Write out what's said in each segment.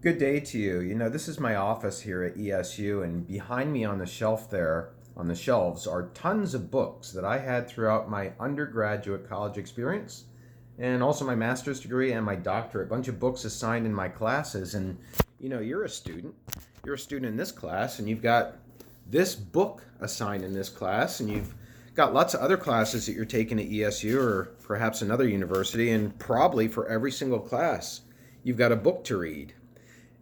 Good day to you. This is my office here at ESU, and behind me on the shelf there, on the shelves, are tons of books that I had throughout my undergraduate college experience and also my master's degree and my doctorate. A bunch of books assigned in my classes. And, you're a student. You're a student in this class, and you've got this book assigned in this class, and you've got lots of other classes that you're taking at ESU or perhaps another university, and probably for every single class, you've got a book to read.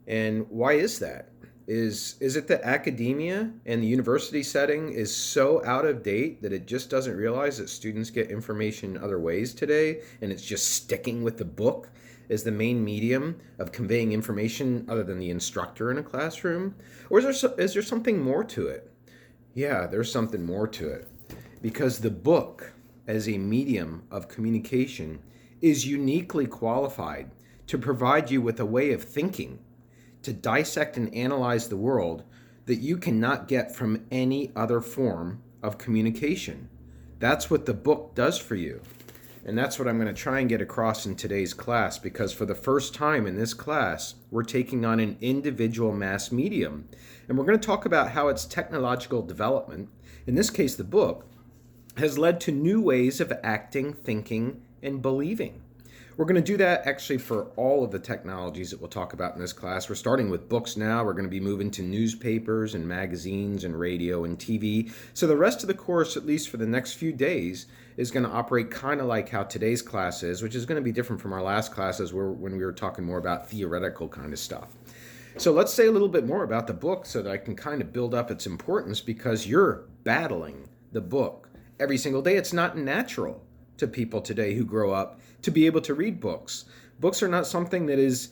And why is that? Is it that academia and the university setting is so out of date that it just doesn't realize that students get information in other ways today, and it's just sticking with the book as the main medium of conveying information other than the instructor in a classroom? Or is there something more to it? Yeah, there's something more to it. Because the book, as a medium of communication, is uniquely qualified to provide you with a way of thinking, to dissect and analyze the world that you cannot get from any other form of communication. That's what the book does for you. And that's what I'm going to try and get across in today's class, because for the first time in this class, we're taking on an individual mass medium. And we're going to talk about how its technological development, in this case the book, has led to new ways of acting, thinking, and believing. We're going to do that actually for all of the technologies that we'll talk about in this class. We're starting with books now. We're going to be moving to newspapers and magazines and radio and TV. So the rest of the course, at least for the next few days, is going to operate kind of like how today's class is, which is going to be different from our last classes when we were talking more about theoretical kind of stuff. So let's say a little bit more about the book so that I can kind of build up its importance, because you're battling the book every single day. It's not natural to people today who grow up to be able to read books. Books are not something that is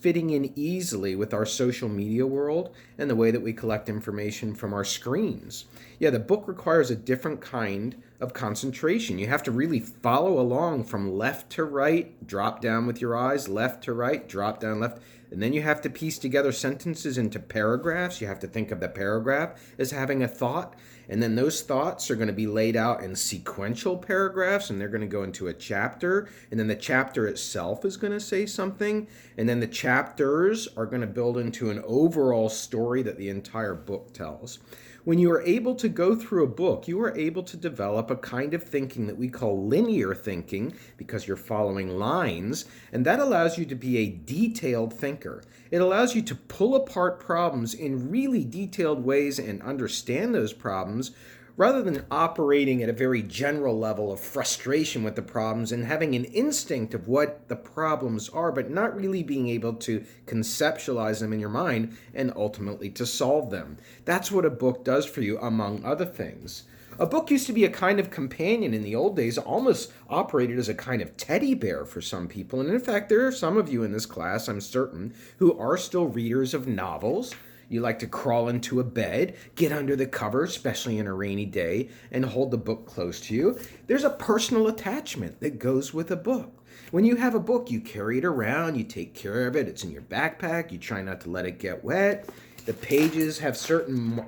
fitting in easily with our social media world and the way that we collect information from our screens. Yeah, the book requires a different kind of concentration. You have to really follow along from left to right, drop down with your eyes, left to right, drop down left. And then you have to piece together sentences into paragraphs. You have to think of the paragraph as having a thought. And then those thoughts are going to be laid out in sequential paragraphs, and they're going to go into a chapter. And then the chapter itself is going to say something. And then the chapters are going to build into an overall story that the entire book tells. When you are able to go through a book, you are able to develop a kind of thinking that we call linear thinking, because you're following lines, and that allows you to be a detailed thinker. It allows you to pull apart problems in really detailed ways and understand those problems, rather than operating at a very general level of frustration with the problems and having an instinct of what the problems are, but not really being able to conceptualize them in your mind and ultimately to solve them. That's what a book does for you, among other things. A book used to be a kind of companion in the old days, almost operated as a kind of teddy bear for some people. And in fact, there are some of you in this class, I'm certain, who are still readers of novels. You like to crawl into a bed, get under the cover, especially in a rainy day, and hold the book close to you. There's a personal attachment that goes with a book. When you have a book, you carry it around, you take care of it, it's in your backpack, you try not to let it get wet. The pages have certain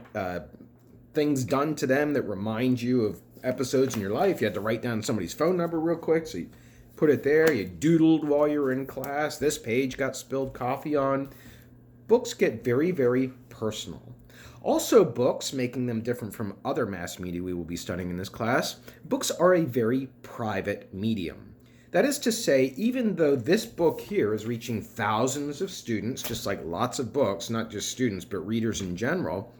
things done to them that remind you of episodes in your life. You had to write down somebody's phone number real quick, so you put it there. You doodled while you were in class. This page got spilled coffee on. Books get very, very personal. Also, books, making them different from other mass media we will be studying in this class, books are a very private medium. That is to say, even though this book here is reaching thousands of students, just like lots of books, not just students, but readers in general,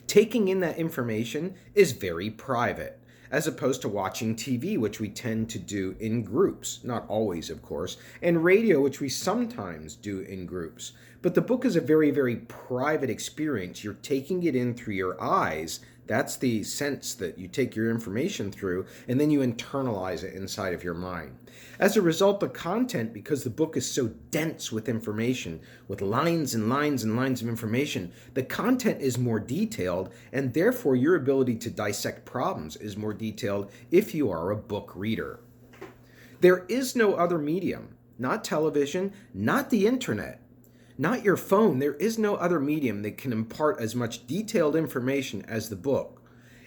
taking in that information is very private, as opposed to watching TV, which we tend to do in groups, not always, of course, and radio, which we sometimes do in groups. But the book is a very, very private experience. You're taking it in through your eyes. That's the sense that you take your information through, and then you internalize it inside of your mind. As a result, the content, because the book is so dense with information, with lines and lines and lines of information, the content is more detailed, and therefore your ability to dissect problems is more detailed if you are a book reader. There is no other medium, not television, not the internet, not your phone. There is no other medium that can impart as much detailed information as the book.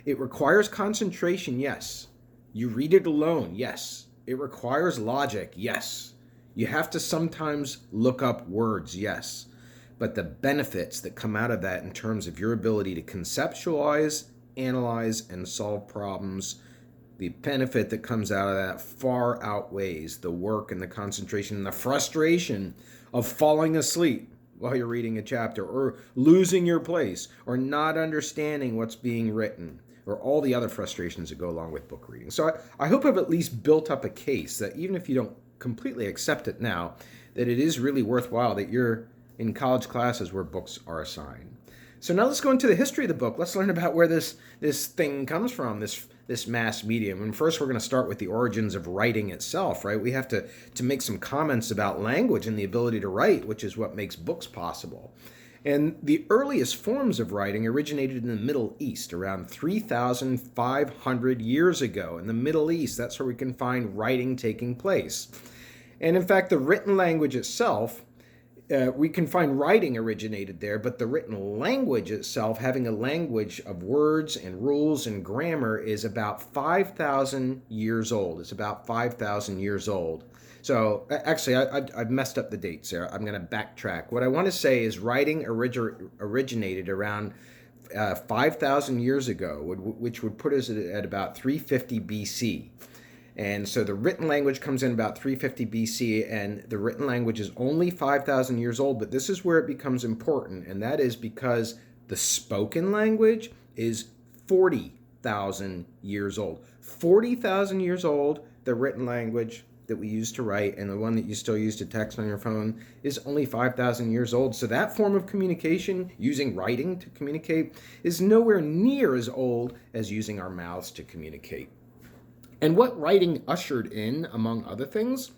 It requires concentration, yes. You read it alone, yes. It requires logic, yes. You have to sometimes look up words, yes, but the benefits that come out of that in terms of your ability to conceptualize, analyze, and solve problems, the benefit that comes out of that far outweighs the work and the concentration and the frustration of falling asleep while you're reading a chapter, or losing your place, or not understanding what's being written, or all the other frustrations that go along with book reading. So I hope I've at least built up a case that even if you don't completely accept it now, that it is really worthwhile that you're in college classes where books are assigned. So now let's go into the history of the book. Let's learn about where this thing comes from, this mass medium. And first we're going to start with the origins of writing itself, right? We have to make some comments about language and the ability to write, which is what makes books possible. And the earliest forms of writing originated in the Middle East around 3,500 years ago. In the Middle East, that's where we can find writing taking place. And in fact, the written language itself, we can find writing originated there, but the written language itself, having a language of words and rules and grammar, is about 5,000 years old. It's about 5,000 years old. So actually, I've messed up the dates there. I'm going to backtrack. What I want to say is writing originated around 5,000 years ago, which would put us at about 350 BC. And so the written language comes in about 350 BC, and the written language is only 5,000 years old, but this is where it becomes important, and that is because the spoken language is 40,000 years old. 40,000 years old, the written language that we use to write, and the one that you still use to text on your phone, is only 5,000 years old. So that form of communication, using writing to communicate, is nowhere near as old as using our mouths to communicate. And what writing ushered in, among other things,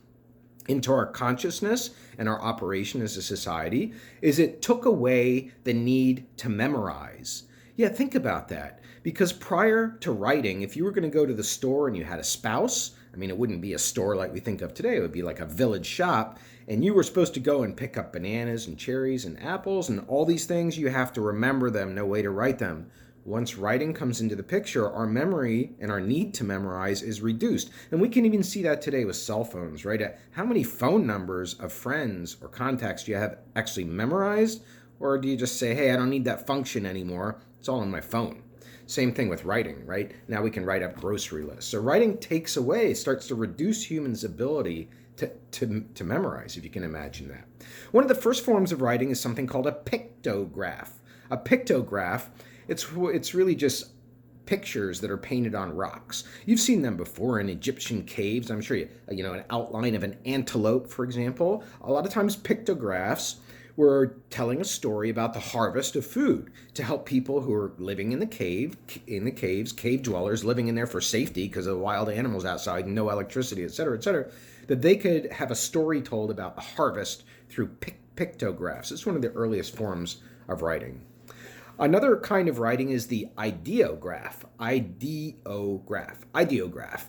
into our consciousness and our operation as a society, is it took away the need to memorize. Yeah, think about that. Because prior to writing, if you were going to go to the store and you had a spouse, I mean, it wouldn't be a store like we think of today. It would be like a village shop. And you were supposed to go and pick up bananas and cherries and apples and all these things. You have to remember them, no way to write them. Once writing comes into the picture, our memory and our need to memorize is reduced. And we can even see that today with cell phones, right? How many phone numbers of friends or contacts do you have actually memorized? Or do you just say, hey, I don't need that function anymore. It's all on my phone. Same thing with writing, right? Now we can write up grocery lists. So writing takes away, starts to reduce humans' ability to memorize, if you can imagine that. One of the first forms of writing is something called a pictograph. A pictograph, it's really just pictures that are painted on rocks. You've seen them before in Egyptian caves. I'm sure you know an outline of an antelope, for example. A lot of times pictographs were telling a story about the harvest of food to help people who are living in the caves, cave dwellers living in there for safety because of the wild animals outside, no electricity, et cetera, that they could have a story told about the harvest through pictographs. It's one of the earliest forms of writing. Another kind of writing is the ideograph. Ideograph.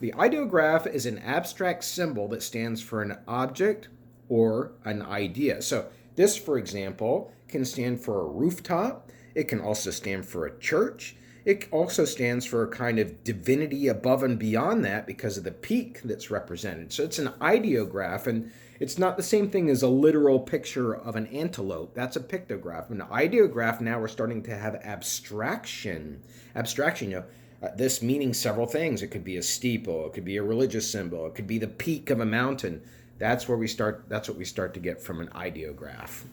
The ideograph is an abstract symbol that stands for an object or an idea. So this, for example, can stand for a rooftop. It can also stand for a church. It also stands for a kind of divinity above and beyond that because of the peak that's represented. So it's an ideograph, and it's not the same thing as a literal picture of an antelope. That's a pictograph. An ideograph, now we're starting to have abstraction. This meaning several things. It could be a steeple. It could be a religious symbol. It could be the peak of a mountain. That's what we start to get from an ideograph.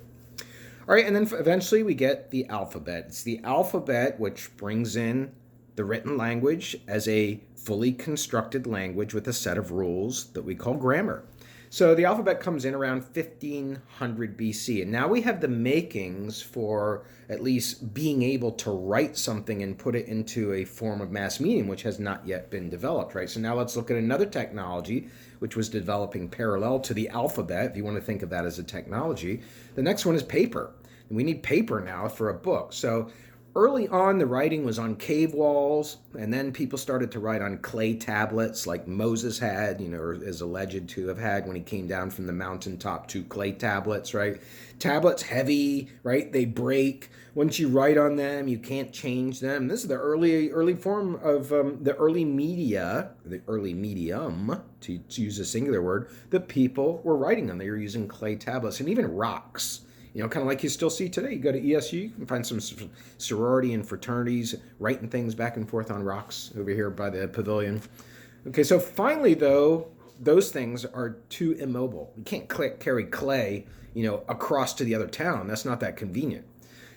All right, and then eventually we get the alphabet. It's the alphabet which brings in the written language as a fully constructed language with a set of rules that we call grammar. So the alphabet comes in around 1500 BC, and now we have the makings for at least being able to write something and put it into a form of mass medium, which has not yet been developed, right? So now let's look at another technology which was developing parallel to the alphabet, if you want to think of that as a technology. The next one is paper. And we need paper now for a book. So Early on, the writing was on cave walls, and then people started to write on clay tablets like Moses had, or is alleged to have had when he came down from the mountaintop, to clay tablets, right? Tablets heavy, right? They break. Once you write on them, you can't change them. This is the early form of the early media, the early medium, to use a singular word, that people were writing on. They were using clay tablets and even rocks. Kind of like you still see today. You go to ESU, you can find some sorority and fraternities writing things back and forth on rocks over here by the pavilion. Okay, so finally, though, those things are too immobile. You can't carry clay, across to the other town. That's not that convenient.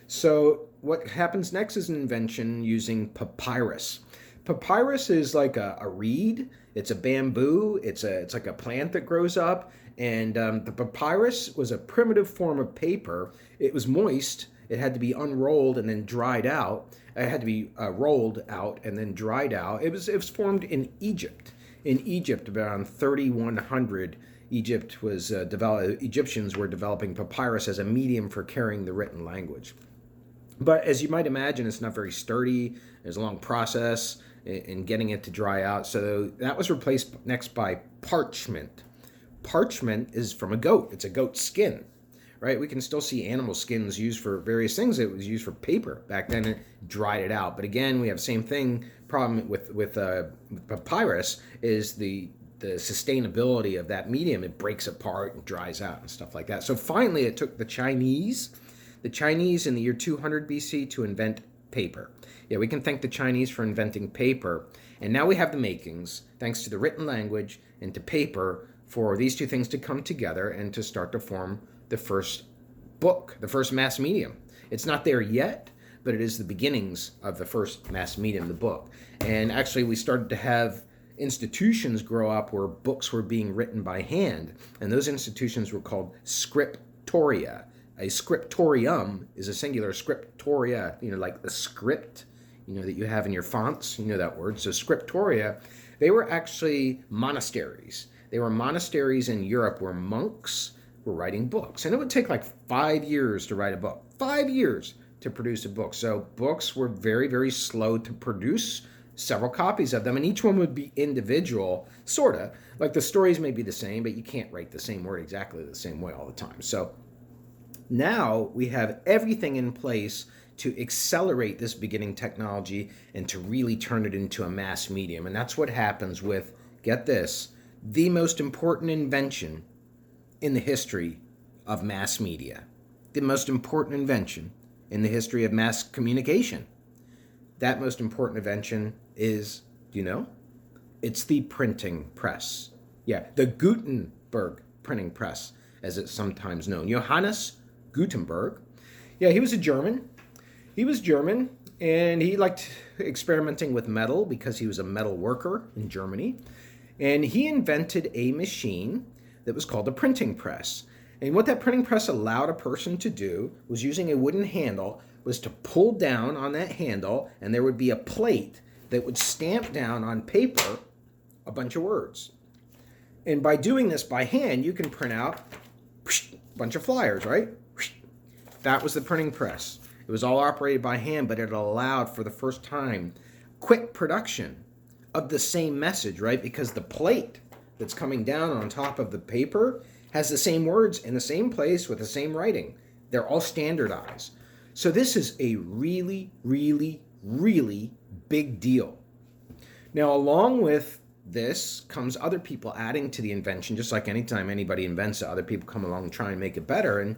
So what happens next is an invention using papyrus. Papyrus is like a reed. It's a bamboo. It's like a plant that grows up. And the papyrus was a primitive form of paper. It was moist. It had to be unrolled and then dried out. It had to be rolled out and then dried out. It was formed in Egypt. In Egypt, around 3100, Egyptians were developing papyrus as a medium for carrying the written language. But as you might imagine, it's not very sturdy. There's a long process in getting it to dry out. So that was replaced next by parchment. Parchment is from a goat. It's a goat skin, right? We can still see animal skins used for various things. It was used for paper. Back then it dried it out. But again, we have the same problem with papyrus is the sustainability of that medium. It breaks apart and dries out and stuff like that. So finally it took the Chinese in the year 200 BC to invent paper. Yeah, we can thank the Chinese for inventing paper. And now we have the makings, thanks to the written language and to paper, for these two things to come together and to start to form the first book, the first mass medium. It's not there yet, but it is the beginnings of the first mass medium, the book. And actually, we started to have institutions grow up where books were being written by hand, and those institutions were called scriptoria. A scriptorium is a singular. Scriptoria, like the script, that you have in your fonts, that word. So scriptoria, they were actually monasteries. They were monasteries in Europe where monks were writing books. And it would take like 5 years to write a book. 5 years to produce a book. So books were very, very slow to produce, several copies of them, and each one would be individual, sort of. Like the stories may be the same, but you can't write the same word exactly the same way all the time. So now we have everything in place to accelerate this beginning technology and to really turn it into a mass medium. And that's what happens with, get this, the most important invention in the history of mass media. The most important invention in the history of mass communication. That most important invention is, do you know? It's the printing press. Yeah, the Gutenberg printing press, as it's sometimes known. Johannes Gutenberg. Yeah, he was a German. He was German, and he liked experimenting with metal because he was a metal worker in Germany. And he invented a machine that was called a printing press. And what that printing press allowed a person to do was, using a wooden handle, was to pull down on that handle, and there would be a plate that would stamp down on paper a bunch of words. And by doing this by hand, you can print out a bunch of flyers, right? That was the printing press. It was all operated by hand, but it allowed for the first time quick production of the same message, right? Because the plate that's coming down on top of the paper has the same words in the same place with the same writing. They're all standardized. So this is a really, really, really big deal. Now, along with this comes other people adding to the invention, just like anytime anybody invents it, other people come along and try and make it better.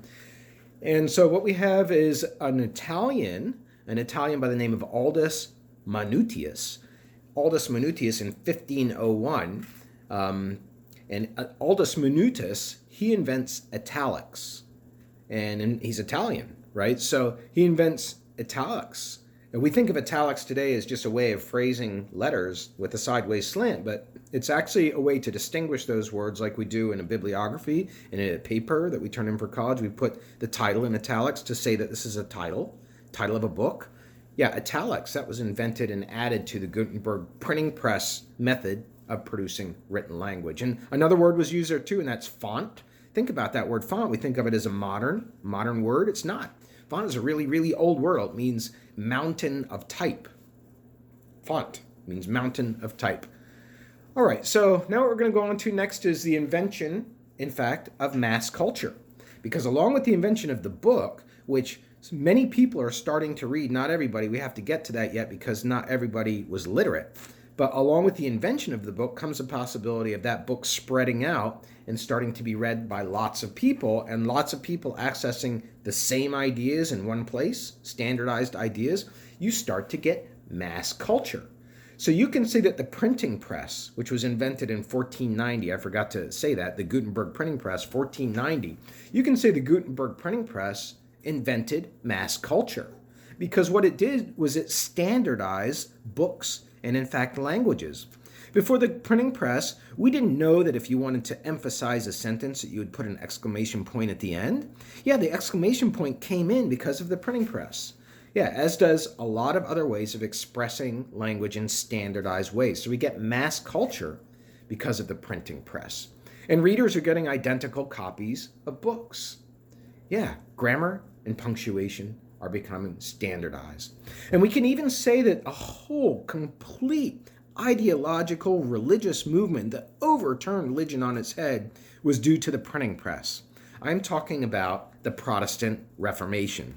And so what we have is an Italian by the name of Aldus Manutius. Aldus Manutius in 1501. And Aldus Manutius, he invents italics. And he's Italian, right? So he invents italics. And we think of italics today as just a way of phrasing letters with a sideways slant, but it's actually a way to distinguish those words like we do in a bibliography, in a paper that we turn in for college. We put the title in italics to say that this is a title of a book. Yeah, italics, that was invented and added to the Gutenberg printing press method of producing written language. And another word was used there too, and that's font. Think about that word font. We think of it as a modern word. It's not. Font is a really, really old word. It means mountain of type. Font means mountain of type. All right, so now what we're going to go on to next is the invention, in fact, of mass culture. Because along with the invention of the book, which many people are starting to read, not everybody, we have to get to that yet because not everybody was literate. But along with the invention of the book comes the possibility of that book spreading out and starting to be read by lots of people, and lots of people accessing the same ideas in one place, standardized ideas. You start to get mass culture. So you can say that the printing press, which was invented in 1490, I forgot to say that, the Gutenberg printing press, 1490, you can say the Gutenberg printing press invented mass culture. Because what it did was it standardized books and, in fact, languages. Before the printing press, we didn't know that if you wanted to emphasize a sentence that you would put an exclamation point at the end. Yeah, the exclamation point came in because of the printing press. Yeah, as does a lot of other ways of expressing language in standardized ways. So we get mass culture because of the printing press. And readers are getting identical copies of books. Yeah, grammar and punctuation are becoming standardized. And we can even say that a whole complete ideological religious movement that overturned religion on its head was due to the printing press. I'm talking about the Protestant Reformation.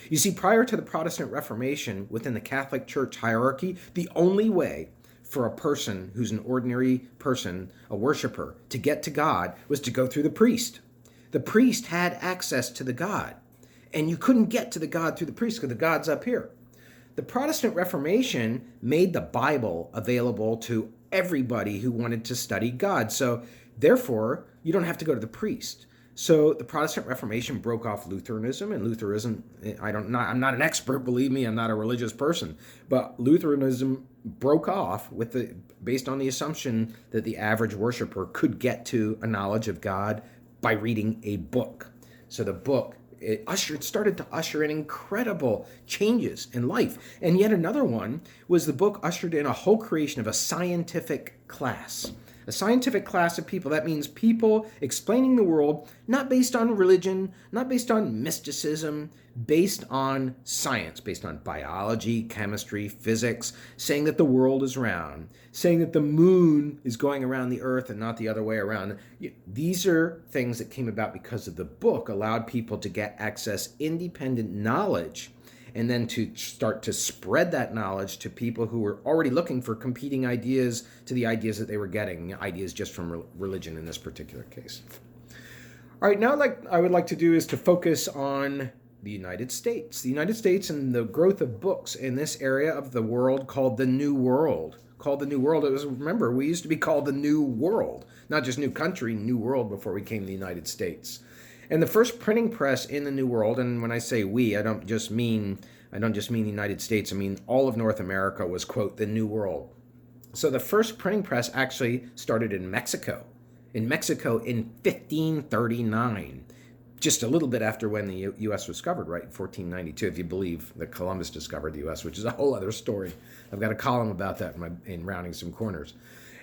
You see, prior to the Protestant Reformation, within the Catholic Church hierarchy, the only way for a person who's an ordinary person, a worshiper, to get to God was to go through the priest. The priest had access to the God, and you couldn't get to the God through the priest because the God's up here. The Protestant Reformation made the Bible available to everybody who wanted to study God. So therefore, you don't have to go to the priest. So the Protestant Reformation broke off Lutheranism, and Lutheranism, I'm not an expert, believe me, I'm not a religious person, but Lutheranism broke off based on the assumption that the average worshiper could get to a knowledge of God by reading a book. So the book, it started to usher in incredible changes in life. And yet another one was the book ushered in a whole creation of a scientific class. A scientific class of people. That means people explaining the world not based on religion, not based on mysticism, based on science, based on biology, chemistry, physics, saying that the world is round, saying that the moon is going around the earth and not the other way around. These are things that came about because of the book allowed people to get access independent knowledge, and then to start to spread that knowledge to people who were already looking for competing ideas to the ideas that they were getting, ideas just from religion in this particular case. All right, now I would like to do is to focus on the United States. The United States and the growth of books in this area of the world called the New World. It was, remember, we used to be called the New World, not just new country, New World before we came to the United States. And the first printing press in the New World, and when I say we, I don't just mean the United States, I mean all of North America was, quote, the New World. So the first printing press actually started in Mexico. In 1539, just a little bit after when the U.S. was discovered, right, in 1492, if you believe that Columbus discovered the U.S., which is a whole other story. I've got a column about that in Rounding Some Corners.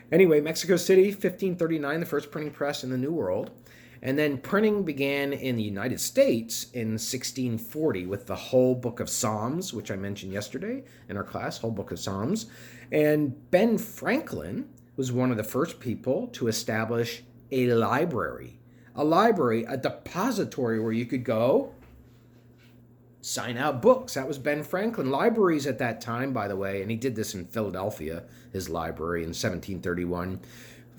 Anyway, Mexico City, 1539, the first printing press in the New World. And then printing began in the United States in 1640 with the whole book of Psalms, which I mentioned yesterday in our class, whole book of Psalms. And Ben Franklin was one of the first people to establish a library, a depository where you could go sign out books. That was Ben Franklin. Libraries at that time, by the way, and he did this in Philadelphia, his library in 1731.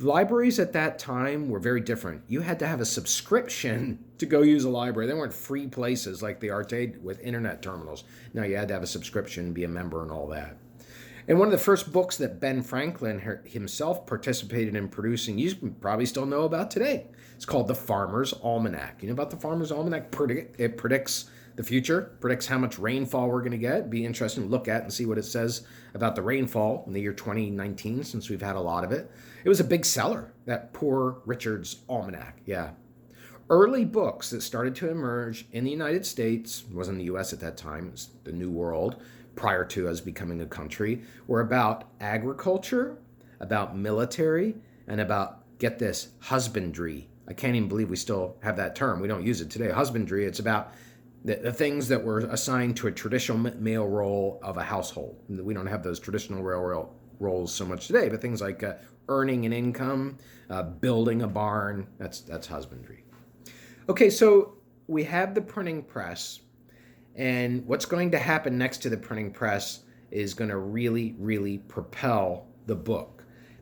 Libraries at that time were very different. You had to have a subscription to go use a library. They weren't free places like they are today with internet terminals. No, you had to have a subscription, be a member, and all that. And one of the first books that Ben Franklin himself participated in producing, you probably still know about today. It's called the Farmers Almanac. You know about the Farmers Almanac? It predicts the future, predicts how much rainfall we're going to get. Be interesting to look at and see what it says about the rainfall in the year 2019, since we've had a lot of it. It was a big seller, that Poor Richard's Almanac, yeah. Early books that started to emerge in the United States, it wasn't the U.S. at that time, it was the New World, prior to us becoming a country, were about agriculture, about military, and about, get this, husbandry. I can't even believe we still have that term. We don't use it today. Husbandry, it's about the things that were assigned to a traditional male role of a household. We don't have those traditional roles so much today, but things like earning an income, building a barn, that's husbandry. Okay, so we have the printing press, and what's going to happen next to the printing press is going to really, really propel the book.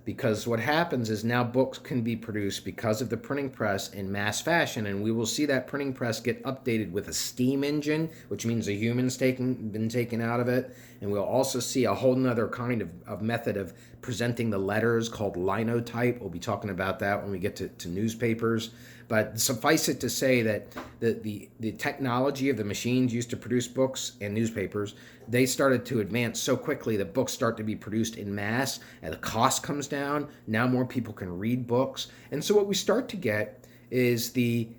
Because what happens is now books can be produced because of the printing press in mass fashion, and we will see that printing press get updated with a steam engine, which means a human's been taken out of it. And we'll also see a whole nother kind of method of presenting the letters called linotype. We'll be talking about that when we get to newspapers. But suffice it to say that the technology of the machines used to produce books and newspapers, they started to advance so quickly that books start to be produced in mass, and the cost comes down. Now more people can read books. And so what we start to get is the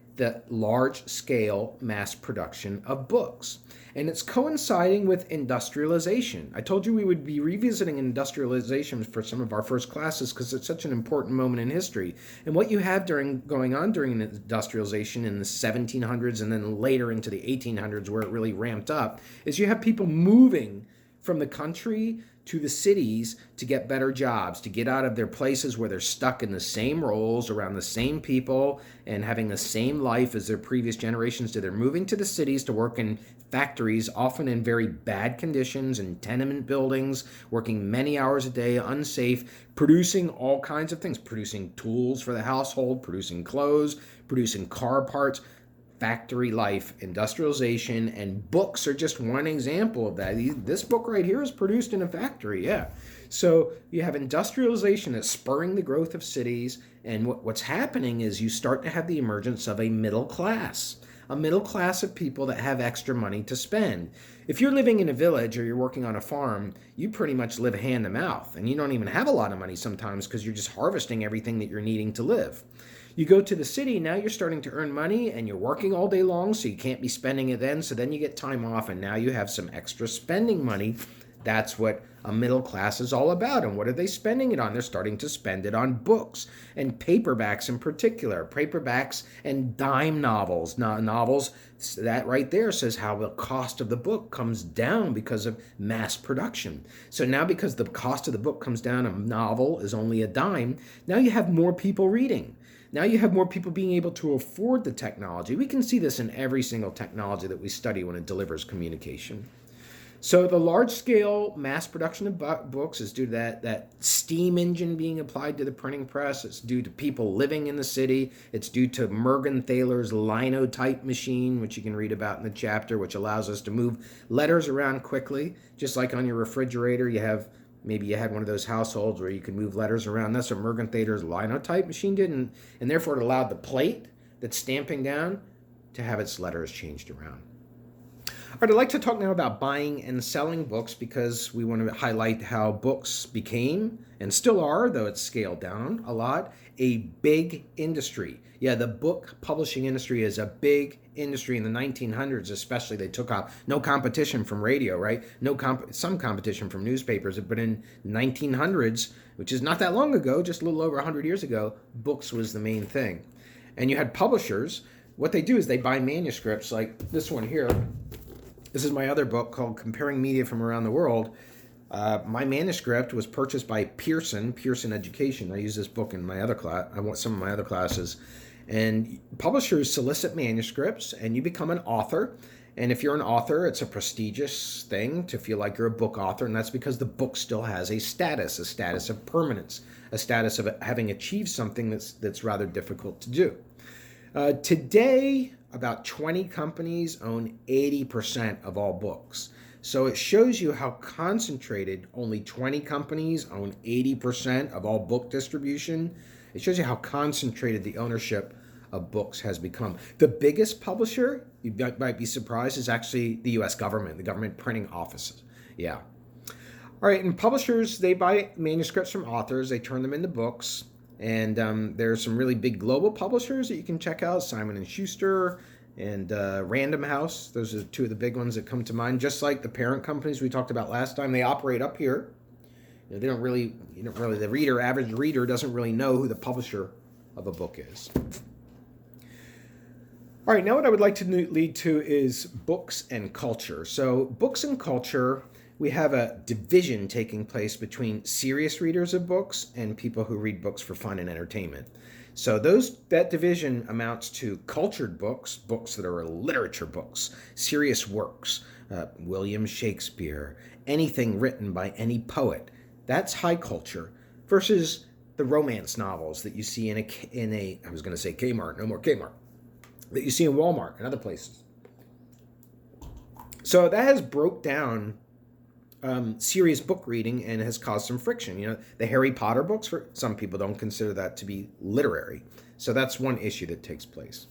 large-scale mass production of books. And it's coinciding with industrialization. I told you we would be revisiting industrialization for some of our first classes because it's such an important moment in history. And what you have going on during industrialization in the 1700s and then later into the 1800s, where it really ramped up, is you have people moving from the country to the cities to get better jobs, to get out of their places where they're stuck in the same roles, around the same people, and having the same life as their previous generations did. They're moving to the cities to work in factories, often in very bad conditions, in tenement buildings, working many hours a day, unsafe, producing all kinds of things, producing tools for the household, producing clothes, producing car parts. Factory life, industrialization, and books are just one example of that. This book right here is produced in a factory, yeah. So you have industrialization that's spurring the growth of cities, and what's happening is you start to have the emergence of a middle class of people that have extra money to spend. If you're living in a village or you're working on a farm, you pretty much live hand to mouth, and you don't even have a lot of money sometimes because you're just harvesting everything that you're needing to live. You go to the city, now you're starting to earn money and you're working all day long, so you can't be spending it then. So then you get time off and now you have some extra spending money. That's what a middle class is all about. And what are they spending it on? They're starting to spend it on books and paperbacks in particular. Paperbacks and dime novels. Novels, that right there says how the cost of the book comes down because of mass production. So now because the cost of the book comes down, a novel is only a dime, now you have more people reading. Now you have more people being able to afford the technology. We can see this in every single technology that we study when it delivers communication. So the large-scale mass production of books is due to that steam engine being applied to the printing press. It's due to people living in the city. It's due to Mergenthaler's linotype machine, which you can read about in the chapter, which allows us to move letters around quickly. Just like on your refrigerator, maybe you had one of those households where you could move letters around. That's what Mergenthaler's linotype machine did, and therefore it allowed the plate that's stamping down to have its letters changed around. All right, I'd like to talk now about buying and selling books because we want to highlight how books became, and still are, though it's scaled down a lot, a big industry. Yeah, the book publishing industry is a big industry in the 1900s, especially. They took off. No competition from radio, right? Some competition from newspapers, but in 1900s, which is not that long ago, just a little over 100 years ago, books was the main thing. And you had publishers. What they do is they buy manuscripts like this one here. This is my other book called Comparing Media from Around the World. My manuscript was purchased by Pearson Education. I use this book in my other class. I want some of my other classes. And publishers solicit manuscripts, and you become an author. And if you're an author, it's a prestigious thing to feel like you're a book author, and that's because the book still has a status of permanence, a status of having achieved something that's rather difficult to do. Today, about 20 companies own 80% of all books. So it shows you how concentrated only 20 companies own 80% of all book distribution. It shows you how concentrated the ownership of books has become. The biggest publisher, you might be surprised, is actually the U.S. government, the government printing offices. Yeah. All right, and publishers, they buy manuscripts from authors, they turn them into books. And there's some really big global publishers that you can check out, Simon & Schuster and Random House. Those are two of the big ones that come to mind. Just like the parent companies we talked about last time, they operate up here. They don't really, the average reader doesn't really know who the publisher of a book is. All right, now what I would like to lead to is books and culture. So, books and culture, we have a division taking place between serious readers of books and people who read books for fun and entertainment. So that division amounts to cultured books, books that are literature books, serious works, William Shakespeare, anything written by any poet. That's high culture versus the romance novels that you see in a I was going to say Kmart, no more Kmart, that you see in Walmart and other places. So that has broke down serious book reading and has caused some friction. You know, the Harry Potter books, for some people don't consider that to be literary. So that's one issue that takes place.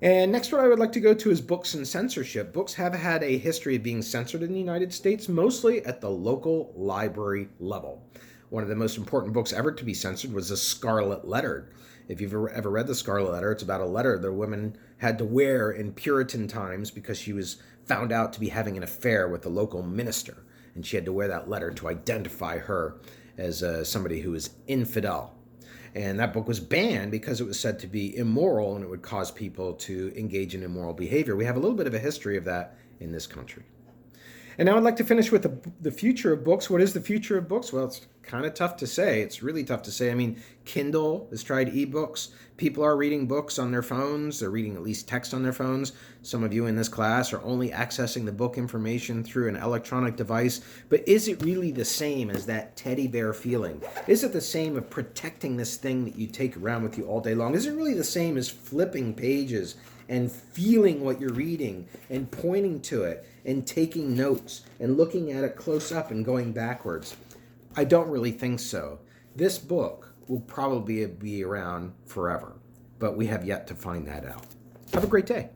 And next, what I would like to go to is books and censorship. Books have had a history of being censored in the United States, mostly at the local library level. One of the most important books ever to be censored was The Scarlet Letter. If you've ever read The Scarlet Letter, it's about a letter the woman had to wear in Puritan times because she was found out to be having an affair with the local minister. And she had to wear that letter to identify her as somebody who was infidel. And that book was banned because it was said to be immoral and it would cause people to engage in immoral behavior. We have a little bit of a history of that in this country. And now I'd like to finish with the future of books. What is the future of books? Well, it's kind of tough to say. It's really tough to say. I mean, Kindle has tried ebooks. People are reading books on their phones. They're reading at least text on their phones. Some of you in this class are only accessing the book information through an electronic device. But is it really the same as that teddy bear feeling? Is it the same of protecting this thing that you take around with you all day long? Is it really the same as flipping pages and feeling what you're reading and pointing to it and taking notes and looking at it close up and going backwards? I don't really think so. This book will probably be around forever, but we have yet to find that out. Have a great day.